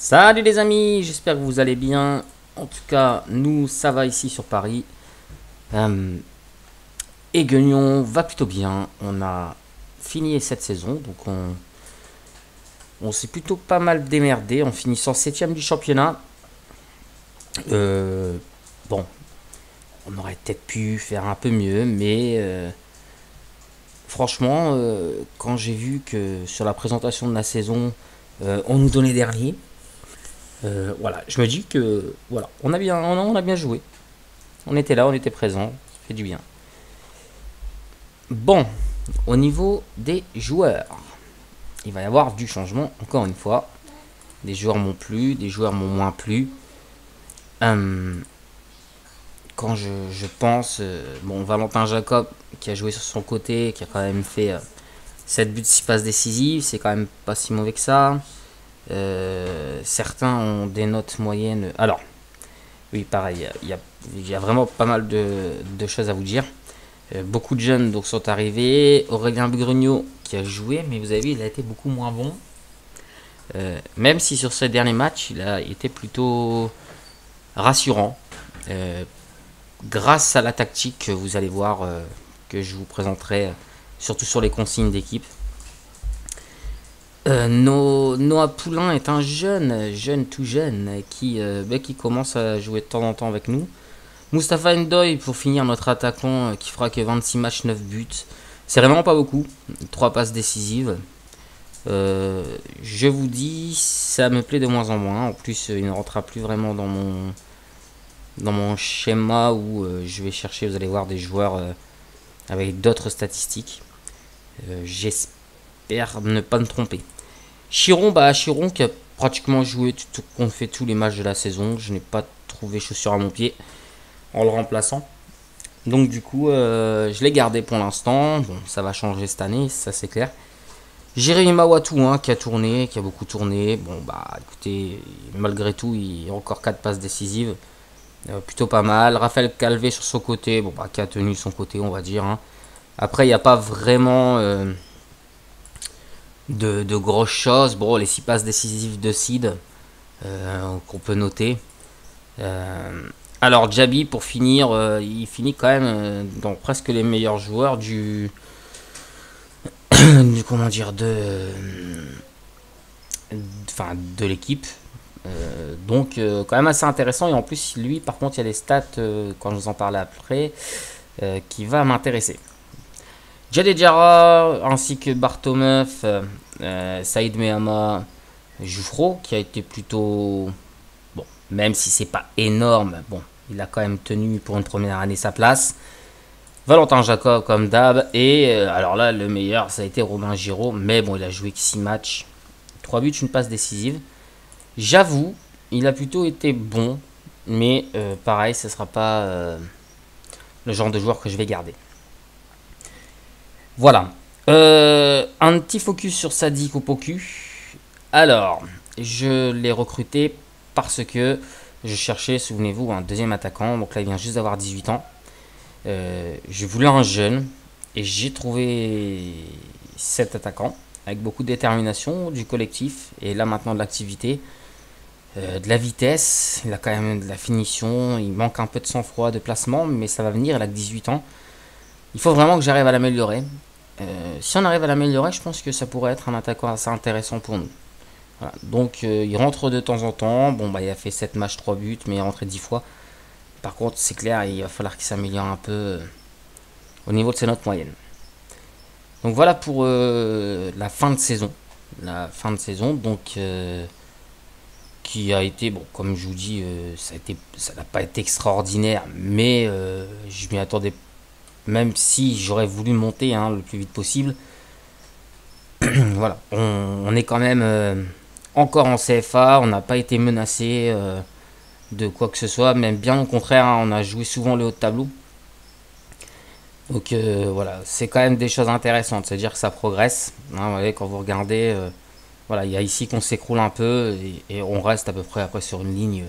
Salut les amis, j'espère que vous allez bien. En tout cas, nous, ça va ici sur Paris. Euh, et Guignon va plutôt bien. On a fini cette saison, donc on s'est plutôt pas mal démerdé en finissant septième du championnat. Euh, bon, on aurait peut-être pu faire un peu mieux, mais franchement, quand j'ai vu que sur la présentation de la saison, on nous donnait dernier, voilà, je me dis que voilà, on a bien joué. On était là, on était présent, ça fait du bien. Bon, au niveau des joueurs, il va y avoir du changement, encore une fois. Des joueurs m'ont plu, des joueurs m'ont moins plu. Hum, quand je pense, bon, Valentin Jacob, qui a joué sur son côté, qui a quand même fait 7 buts, 6 passes décisives, c'est quand même pas si mauvais que ça. Certains ont des notes moyennes. Alors, oui, pareil, il y a vraiment pas mal de choses à vous dire. Beaucoup de jeunes donc sont arrivés. Aurélien Bugrugno qui a joué, mais vous avez vu, il a été beaucoup moins bon. Même si sur ce dernier match, il a été plutôt rassurant. Euh, Grâce à la tactique que vous allez voir, que je vous présenterai, surtout sur les consignes d'équipe. Noah Poulain est un jeune tout jeune, qui commence à jouer de temps en temps avec nous. Mustapha Ndoye pour finir notre attaquant, qui fera que 26 matchs, 9 buts. C'est vraiment pas beaucoup. 3 passes décisives. Je vous dis, ça me plaît de moins en moins. En plus, il ne rentrera plus vraiment dans mon schéma où je vais chercher, vous allez voir, des joueurs avec d'autres statistiques. J'espère ne pas me tromper. Chiron qui a pratiquement joué qu'on fait tous les matchs de la saison. Je n'ai pas trouvé chaussure à mon pied en le remplaçant. Donc du coup, je l'ai gardé pour l'instant. Bon, ça va changer cette année, ça c'est clair. Jérémy Mawatou, hein, qui a tourné, qui a beaucoup tourné. Bon, bah écoutez, malgré tout, il y a encore 4 passes décisives. Plutôt pas mal. Raphaël Calvé sur son côté, bon, bah, qui a tenu son côté, on va dire, hein. Après, il n'y a pas vraiment de grosses choses. Bon, les 6 passes décisives de Sid, qu'on peut noter. Euh, alors, Djabi, pour finir, il finit quand même dans presque les meilleurs joueurs comment dire, de l'équipe. Donc quand même assez intéressant, et en plus lui par contre il y a des stats, quand je vous en parle après, qui va m'intéresser. Jadejara ainsi que Bartomeuf, Saïd Mehama, Joufro qui a été plutôt bon, même si c'est pas énorme, bon, il a quand même tenu pour une première année sa place. Valentin Jacob comme d'hab, et alors là le meilleur ça a été Robin Giraud, mais bon il a joué que 6 matchs, 3 buts, une passe décisive. J'avoue, il a plutôt été bon, mais pareil, ce ne sera pas le genre de joueur que je vais garder. Voilà. Un petit focus sur Sadi Kopoku. Alors, je l'ai recruté parce que je cherchais, souvenez-vous, un deuxième attaquant. Donc là, il vient juste d'avoir 18 ans. Je voulais un jeune et j'ai trouvé cet attaquant avec beaucoup de détermination, du collectif et là maintenant de l'activité. De la vitesse, il a quand même de la finition, il manque un peu de sang-froid, de placement, mais ça va venir, il a que 18 ans. Il faut vraiment que j'arrive à l'améliorer. Si on arrive à l'améliorer, je pense que ça pourrait être un attaquant assez intéressant pour nous. Voilà. Donc il rentre de temps en temps, bon bah il a fait 7 matchs, 3 buts, mais il est rentré 10 fois. Par contre, c'est clair, il va falloir qu'il s'améliore un peu au niveau de ses notes moyennes. Donc voilà pour la fin de saison. La fin de saison, donc qui a été, bon, comme je vous dis, ça n'a pas été extraordinaire, mais je m'y attendais, même si j'aurais voulu monter, hein, le plus vite possible. Voilà, on est quand même encore en CFA, on n'a pas été menacé de quoi que ce soit, même bien au contraire, hein, on a joué souvent le haut de tableau. Donc voilà, c'est quand même des choses intéressantes, c'est-à-dire que ça progresse, hein, vous voyez, quand vous regardez, voilà, il y a ici qu'on s'écroule un peu et on reste à peu près après sur une ligne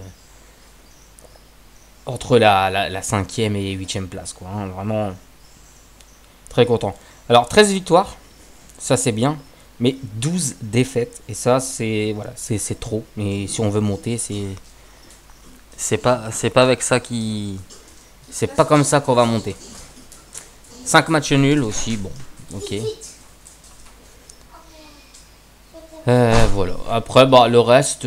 entre la 5e et 8e place, quoi, hein, vraiment très content. Alors 13 victoires, ça c'est bien. Mais 12 défaites, et ça, c'est voilà, c'est trop. Mais si on veut monter, c'est pas avec ça qui... C'est pas comme ça qu'on va monter. 5 matchs nuls aussi, bon, ok. Voilà. Après, bah, le reste...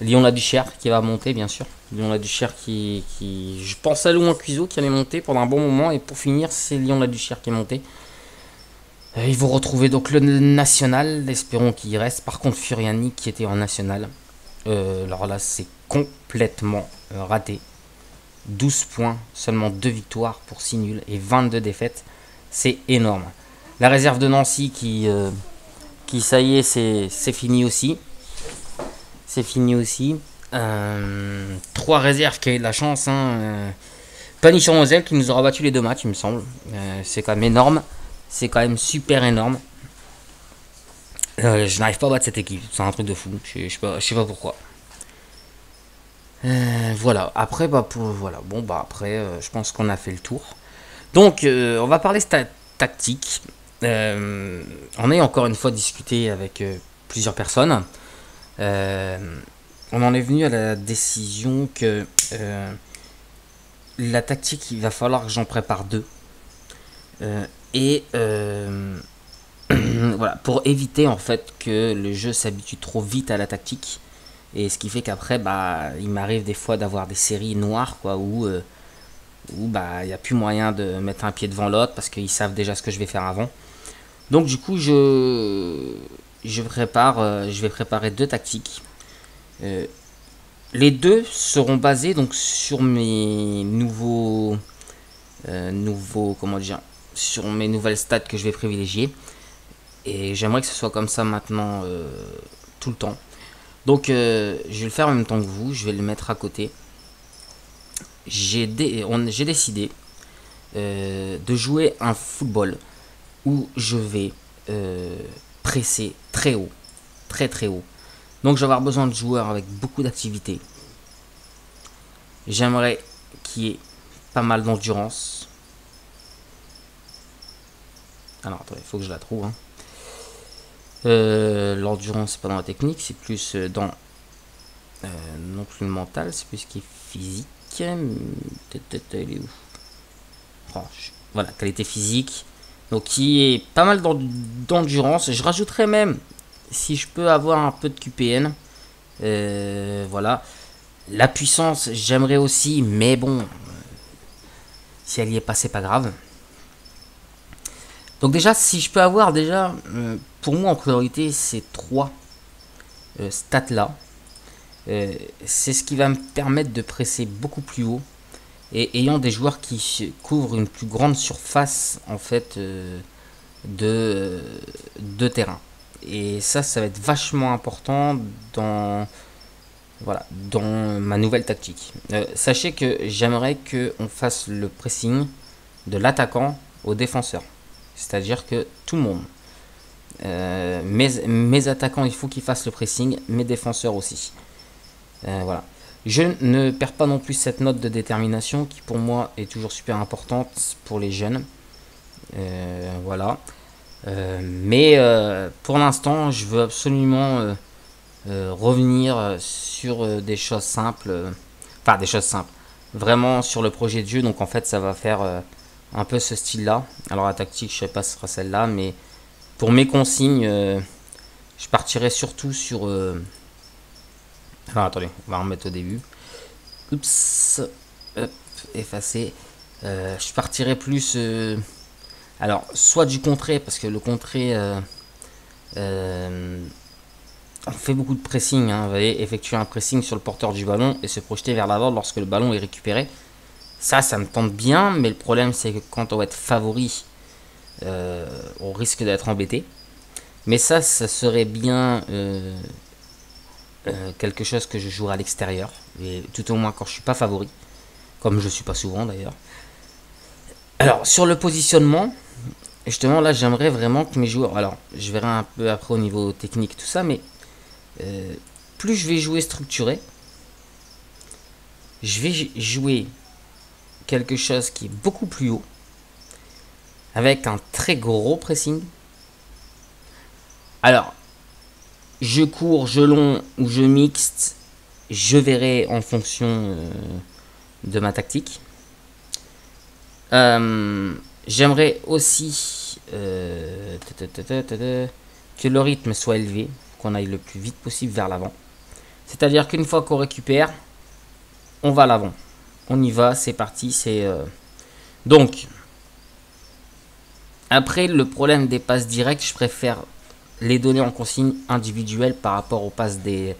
Lyon-la-Duchère qui va monter, bien sûr. Lyon-la-Duchère qui... Je pensais à Louis Cuiseau qui allait monter pendant un bon moment. Et pour finir, c'est Lyon-la-Duchère qui est monté. Ils vont retrouver donc le national. Espérons qu'il y reste. Par contre, Furiani qui était en national. Alors là, c'est complètement raté. 12 points, seulement 2 victoires pour 6 nuls et 22 défaites. C'est énorme. La réserve de Nancy qui ça y est, c'est fini aussi. C'est fini aussi. 3 réserves qui a eu de la chance. Panichon-Moselle qui nous aura battu les 2 matchs, il me semble. C'est quand même énorme. C'est quand même super énorme. Je n'arrive pas à battre cette équipe. C'est un truc de fou. Je sais pas pourquoi. Voilà. Après, voilà. Bon, bah après, je pense qu'on a fait le tour. Donc, on va parler tactique. On a encore une fois discuté avec plusieurs personnes. On en est venu à la décision que la tactique, il va falloir que j'en prépare 2. Voilà, pour éviter en fait que le jeu s'habitue trop vite à la tactique. Et ce qui fait qu'après, bah, il m'arrive des fois d'avoir des séries noires, quoi, où bah, il n'y a plus moyen de mettre un pied devant l'autre parce qu'ils savent déjà ce que je vais faire avant. Donc du coup, je vais préparer 2 tactiques. Les 2 seront basés donc sur mes comment dire, sur mes nouvelles stats que je vais privilégier. Et j'aimerais que ce soit comme ça maintenant tout le temps. Donc je vais le faire en même temps que vous. Je vais le mettre à côté. J'ai décidé de jouer un football où je vais presser très haut, très très haut. Donc je vais avoir besoin de joueurs avec beaucoup d'activité. J'aimerais qu'il y ait pas mal d'endurance. Alors attendez, il faut que je la trouve. L'endurance, c'est pas dans la technique, c'est plus dans non plus le mental, c'est plus ce qui est physique. Elle est où? Voilà, qualité physique. Donc qui est pas mal d'endurance. Je rajouterais même, si je peux avoir un peu de QPN. Voilà. La puissance, j'aimerais aussi, mais bon, si elle y est pas, c'est pas grave. Donc déjà, si je peux avoir déjà, pour moi en priorité, ces 3 stats là. C'est ce qui va me permettre de presser beaucoup plus haut. Et ayant des joueurs qui couvrent une plus grande surface en fait de terrain. Et ça va être vachement important dans ma nouvelle tactique. Sachez que j'aimerais qu'on fasse le pressing de l'attaquant au défenseur. C'est-à-dire que tout le monde, mes attaquants, il faut qu'ils fassent le pressing, mes défenseurs aussi. Voilà. Je ne perds pas non plus cette note de détermination qui pour moi est toujours super importante pour les jeunes. Voilà. Mais pour l'instant, je veux absolument revenir sur des choses simples. Enfin, des choses simples. Vraiment sur le projet de jeu. Donc en fait, ça va faire un peu ce style-là. Alors la tactique, je sais pas si ce sera celle-là. Mais pour mes consignes, je partirai surtout sur... Alors attendez, on va remettre au début. Oups, hop, effacer. Je partirai plus. Alors, soit du contré, parce que le contré, on fait beaucoup de pressing. On va effectuer un pressing sur le porteur du ballon et se projeter vers l'avant lorsque le ballon est récupéré. Ça me tente bien, mais le problème c'est que quand on va être favori, on risque d'être embêté. Mais ça serait bien. Quelque chose que je jouerai à l'extérieur, et tout au moins quand je suis pas favori, comme je suis pas souvent d'ailleurs. Alors sur le positionnement, justement là j'aimerais vraiment que mes joueurs, alors je verrai un peu après au niveau technique tout ça, mais plus je vais jouer structuré, je vais jouer quelque chose qui est beaucoup plus haut, avec un très gros pressing, Alors, je cours, je long ou je mixte, je verrai en fonction de ma tactique. J'aimerais aussi que le rythme soit élevé, qu'on aille le plus vite possible vers l'avant. C'est-à-dire qu'une fois qu'on récupère, on va à l'avant. On y va, c'est parti. Donc, après, le problème des passes directes, je préfère les donner en consigne individuelle par rapport aux passes des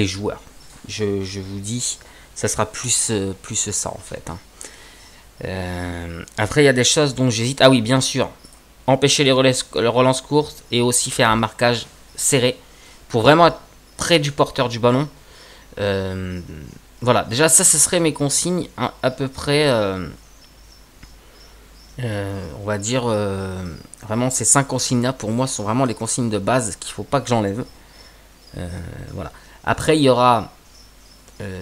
joueurs. Je vous dis, ça sera plus ça en fait. Après, il y a des choses dont j'hésite. Ah oui, bien sûr, empêcher les relances courtes et aussi faire un marquage serré pour vraiment être près du porteur du ballon. Voilà, déjà ça, ce serait mes consignes à peu près. On va dire vraiment ces 5 consignes là pour moi sont vraiment les consignes de base qu'il ne faut pas que j'enlève. Voilà. Après il y aura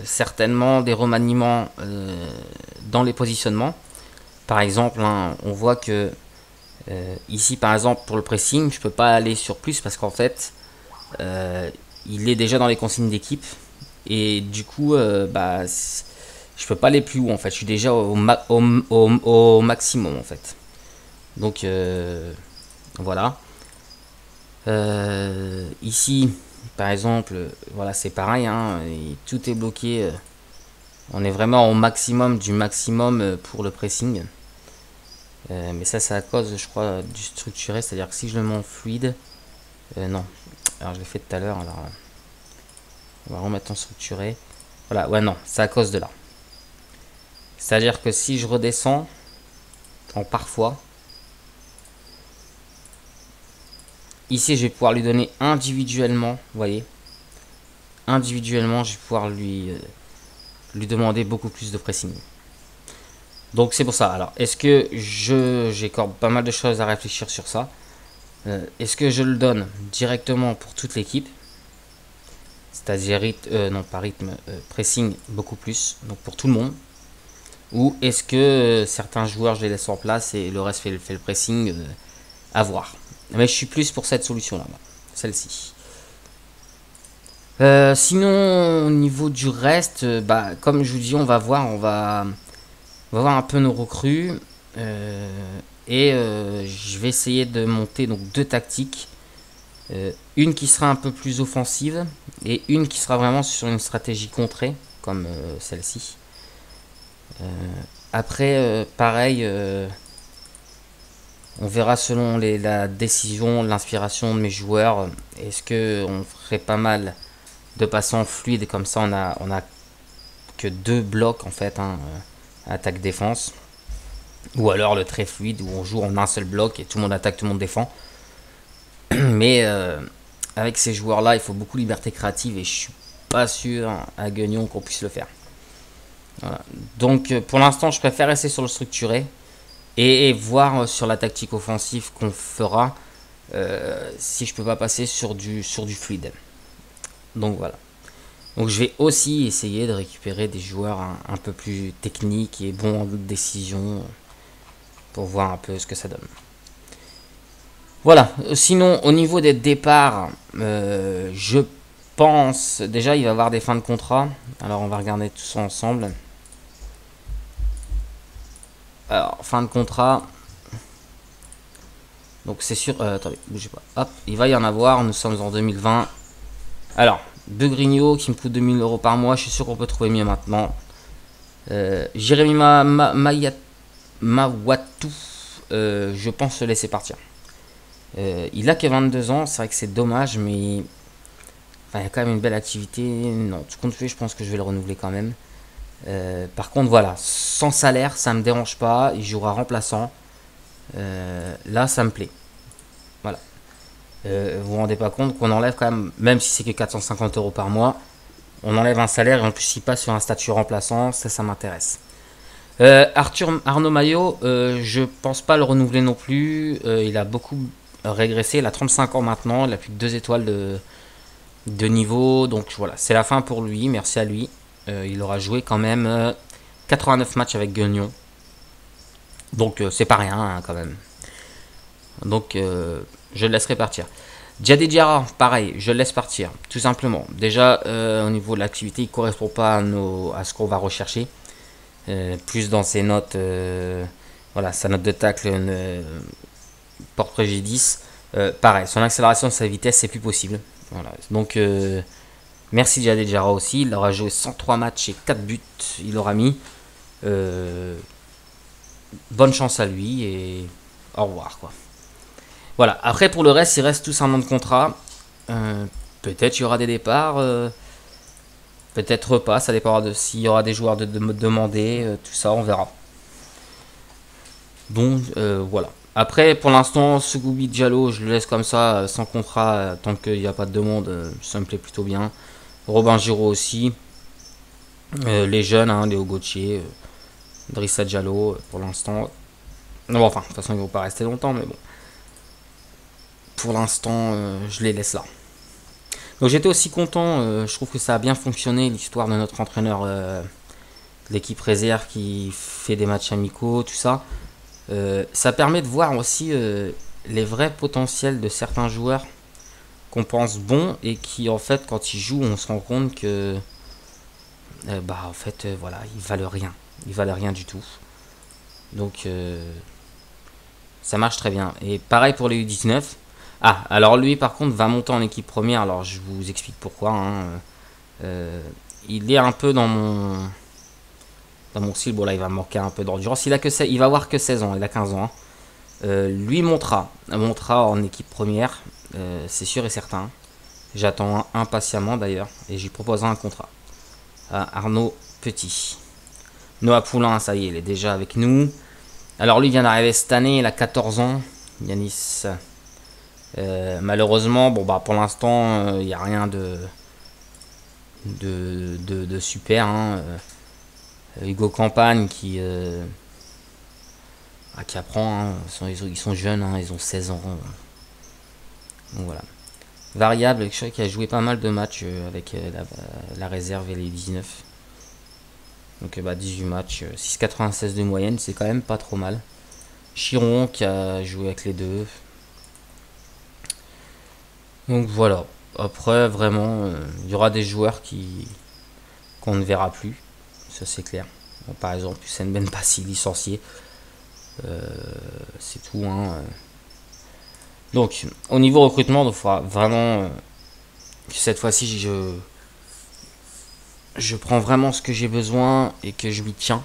certainement des remaniements dans les positionnements. Par exemple, on voit que ici par exemple pour le pressing je peux pas aller sur plus parce qu'en fait il est déjà dans les consignes d'équipe et du coup je peux pas aller plus haut en fait, je suis déjà au maximum en fait. Donc voilà. Ici, par exemple, voilà, c'est pareil, et tout est bloqué. On est vraiment au maximum du maximum pour le pressing. Mais ça, c'est à cause, je crois, du structuré, c'est-à-dire que si je le mets en fluide, non. Alors je l'ai fait tout à l'heure, alors on va remettre en structuré. Voilà, ouais, non, c'est à cause de là. C'est-à-dire que si je redescends en parfois, ici je vais pouvoir lui donner individuellement, vous voyez, individuellement je vais pouvoir lui demander beaucoup plus de pressing. Donc c'est pour ça. Alors est-ce que j'accorde pas mal de choses à réfléchir sur ça. Est-ce que je le donne directement pour toute l'équipe, c'est-à-dire non pas rythme, pressing beaucoup plus, donc pour tout le monde. Ou est-ce que certains joueurs je les laisse en place et le reste fait le pressing, à voir. Mais je suis plus pour cette solution là, celle-ci. Sinon au niveau du reste, comme je vous dis, on va voir un peu nos recrues. Je vais essayer de monter donc 2 tactiques. Une qui sera un peu plus offensive et une qui sera vraiment sur une stratégie contrée comme celle-ci. Après, pareil, on verra selon la décision, l'inspiration de mes joueurs. Est-ce que on ferait pas mal de passer en fluide, comme ça on a que 2 blocs en fait, attaque-défense. Ou alors le très fluide où on joue en un seul bloc et tout le monde attaque, tout le monde défend. Mais avec ces joueurs là il faut beaucoup de liberté créative et je suis pas sûr à Guignon qu'on puisse le faire. Voilà. Donc pour l'instant je préfère rester sur le structuré et voir sur la tactique offensive qu'on fera si je peux pas passer sur du fluide. Donc voilà. Donc je vais aussi essayer de récupérer des joueurs un peu plus techniques et bons en décision pour voir un peu ce que ça donne. Voilà. Sinon au niveau des départs, je pense déjà il va y avoir des fins de contrat. Alors on va regarder tout ça ensemble. Alors fin de contrat. Donc c'est sûr. Attendez, bougez pas. Hop, il va y en avoir. Nous sommes en 2020. Alors De Grigno qui me coûte 2000 € par mois. Je suis sûr qu'on peut trouver mieux maintenant. Jérémy Mawatu, je pense le laisser partir. Il a que 22 ans. C'est vrai que c'est dommage, mais enfin, il y a quand même une belle activité. Non, tout compte fait, je pense que je vais le renouveler quand même. Par contre, voilà, sans salaire, ça me dérange pas. Il jouera remplaçant. Là, ça me plaît. Voilà. Vous vous rendez pas compte qu'on enlève quand même si c'est que 450 € par mois, on enlève un salaire et en plus il passe sur un statut remplaçant. Ça m'intéresse. Arnaud Maillot, je pense pas le renouveler non plus. Il a beaucoup régressé. Il a 35 ans maintenant. Il a plus que 2 étoiles de niveau. Donc voilà, c'est la fin pour lui. Merci à lui. Il aura joué quand même 89 matchs avec Guignon. Donc c'est pas rien quand même. Donc je le laisserai partir. Jadejara, pareil, je le laisse partir, tout simplement. Déjà, au niveau de l'activité, il ne correspond pas à ce qu'on va rechercher. Plus dans ses notes, voilà, sa note de tacle porte préjudice. Pareil, son accélération, sa vitesse, c'est plus possible. Voilà. Donc, merci Jadejara aussi. Il aura joué 103 matchs et 4 buts. Il aura mis. Bonne chance à lui et au revoir, quoi. Voilà. Après, pour le reste, il reste tous un an de contrat. Peut-être il y aura des départs. Peut-être pas. Ça dépendra de s'il y aura des joueurs de demander. Tout ça, on verra. Donc, voilà. Après, pour l'instant, Segubi Diallo, je le laisse comme ça, sans contrat, tant qu'il n'y a pas de demande, ça me plaît plutôt bien. Robin Giraud aussi. Les jeunes, hein, Léo Gauthier, Drissa Diallo, pour l'instant. Non, enfin, de toute façon, ils ne vont pas rester longtemps, mais bon. Pour l'instant, je les laisse là. Donc j'étais aussi content, je trouve que ça a bien fonctionné, l'histoire de notre entraîneur de l'équipe réserve qui fait des matchs amicaux, tout ça. Ça permet de voir aussi les vrais potentiels de certains joueurs qu'on pense bons et qui en fait quand ils jouent on se rend compte que en fait voilà, ils valent rien. Ils valent rien du tout. Donc ça marche très bien. Et pareil pour les U19. Ah, alors lui par contre va monter en équipe première, alors je vous explique pourquoi. Hein. Il est un peu dans mon style, bon là il va manquer un peu d'endurance, il va avoir que 16 ans, il a 15 ans. Hein. Lui montera en équipe première, c'est sûr et certain. J'attends impatiemment d'ailleurs, et j'y proposerai un contrat. Arnaud Petit. Noah Poulain, ça y est, il est déjà avec nous. Alors lui vient d'arriver cette année, il a 14 ans, Yanis. Malheureusement, bon bah pour l'instant, il n'y a rien de super. Hein. Hugo Campagne qui apprend. Hein. Ils sont jeunes, hein, ils ont 16 ans. Donc voilà. Variable, je sais qu'il a joué pas mal de matchs avec la réserve et les 19. Donc 18 matchs, 6,96 de moyenne, c'est quand même pas trop mal. Chiron qui a joué avec les deux. Donc voilà. Après, vraiment, il y aura des joueurs qu'on ne verra plus. Ça, c'est clair. Bon, par exemple, Hussein Ben Passi, licencié. C'est tout. Hein. Donc, au niveau recrutement, il faudra vraiment que cette fois-ci, je prends vraiment ce que j'ai besoin et que je lui tiens.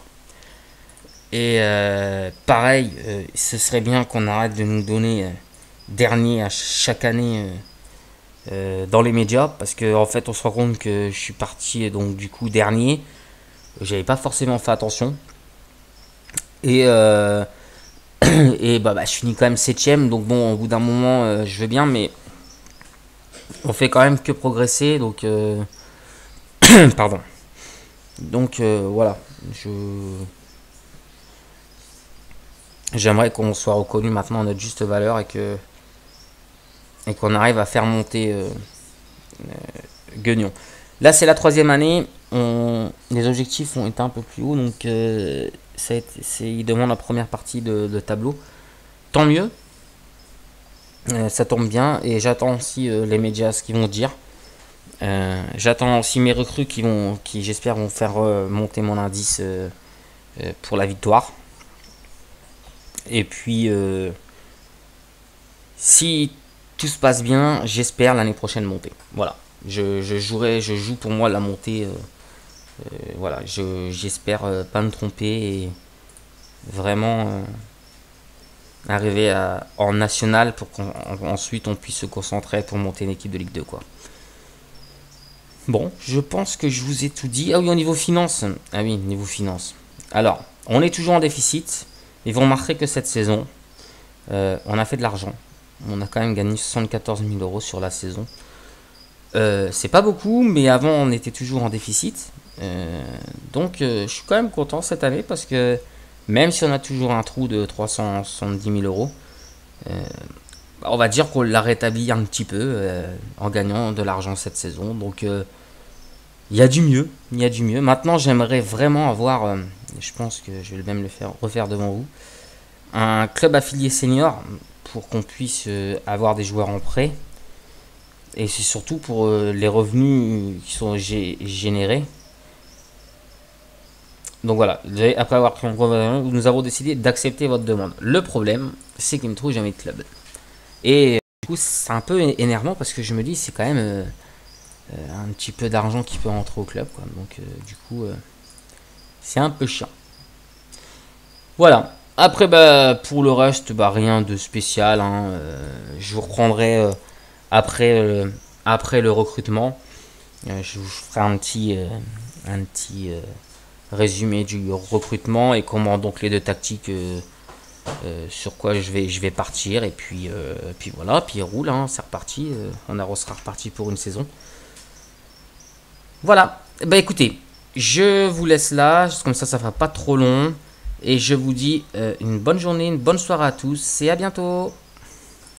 Et pareil, ce serait bien qu'on arrête de nous donner dernier à chaque année dans les médias, parce que en fait on se rend compte que je suis parti donc du coup dernier, j'avais pas forcément fait attention et je finis quand même 7ème, donc bon au bout d'un moment je veux bien, mais on fait quand même que progresser, donc pardon, donc voilà, j'aimerais qu'on soit reconnu maintenant à notre juste valeur et qu'on arrive à faire monter Guignon. Là, c'est la 3e année. Les objectifs ont été un peu plus hauts, donc il demande la première partie de tableau. Tant mieux. Ça tombe bien. Et j'attends aussi les médias, ce qu'ils vont dire. J'attends aussi mes recrues qui j'espère, vont faire monter mon indice pour la victoire. Et puis, si tout se passe bien, j'espère l'année prochaine monter. Voilà. Je joue pour moi la montée. Voilà. J'espère pas me tromper et vraiment arriver en national pour qu'ensuite on puisse se concentrer pour monter une équipe de Ligue 2, quoi. Bon, je pense que je vous ai tout dit. Ah oui, au niveau finance. Ah oui, niveau finance. Alors, on est toujours en déficit. Et vous remarquerez que cette saison, on a fait de l'argent. On a quand même gagné 74 000 € sur la saison. C'est pas beaucoup, mais avant on était toujours en déficit. Donc je suis quand même content cette année parce que même si on a toujours un trou de 370 000 €, on va dire qu'on l'a rétabli un petit peu en gagnant de l'argent cette saison. Donc il y a du mieux. Il y a du mieux. Maintenant j'aimerais vraiment avoir, je pense que je vais même refaire devant vous, un club affilié senior pour qu'on puisse avoir des joueurs en prêt Et c'est surtout pour les revenus qui sont générés. Donc voilà, après avoir pris en compte, nous avons décidé d'accepter votre demande. Le problème, c'est qu'il ne trouve jamais de club. Et du coup, c'est un peu énervant parce que je me dis, c'est quand même un petit peu d'argent qui peut rentrer au club, quoi. Donc du coup, c'est un peu chiant. Voilà. Après, bah, pour le reste, bah, rien de spécial, hein. Je vous reprendrai après, après le recrutement. Je vous ferai un petit résumé du recrutement et comment donc les deux tactiques sur quoi je vais partir. Et puis voilà, puis il roule, hein, c'est reparti. On sera reparti pour une saison. Voilà. Bah écoutez, je vous laisse là, comme ça fera pas trop long. Et je vous dis une bonne journée, une bonne soirée à tous et à bientôt.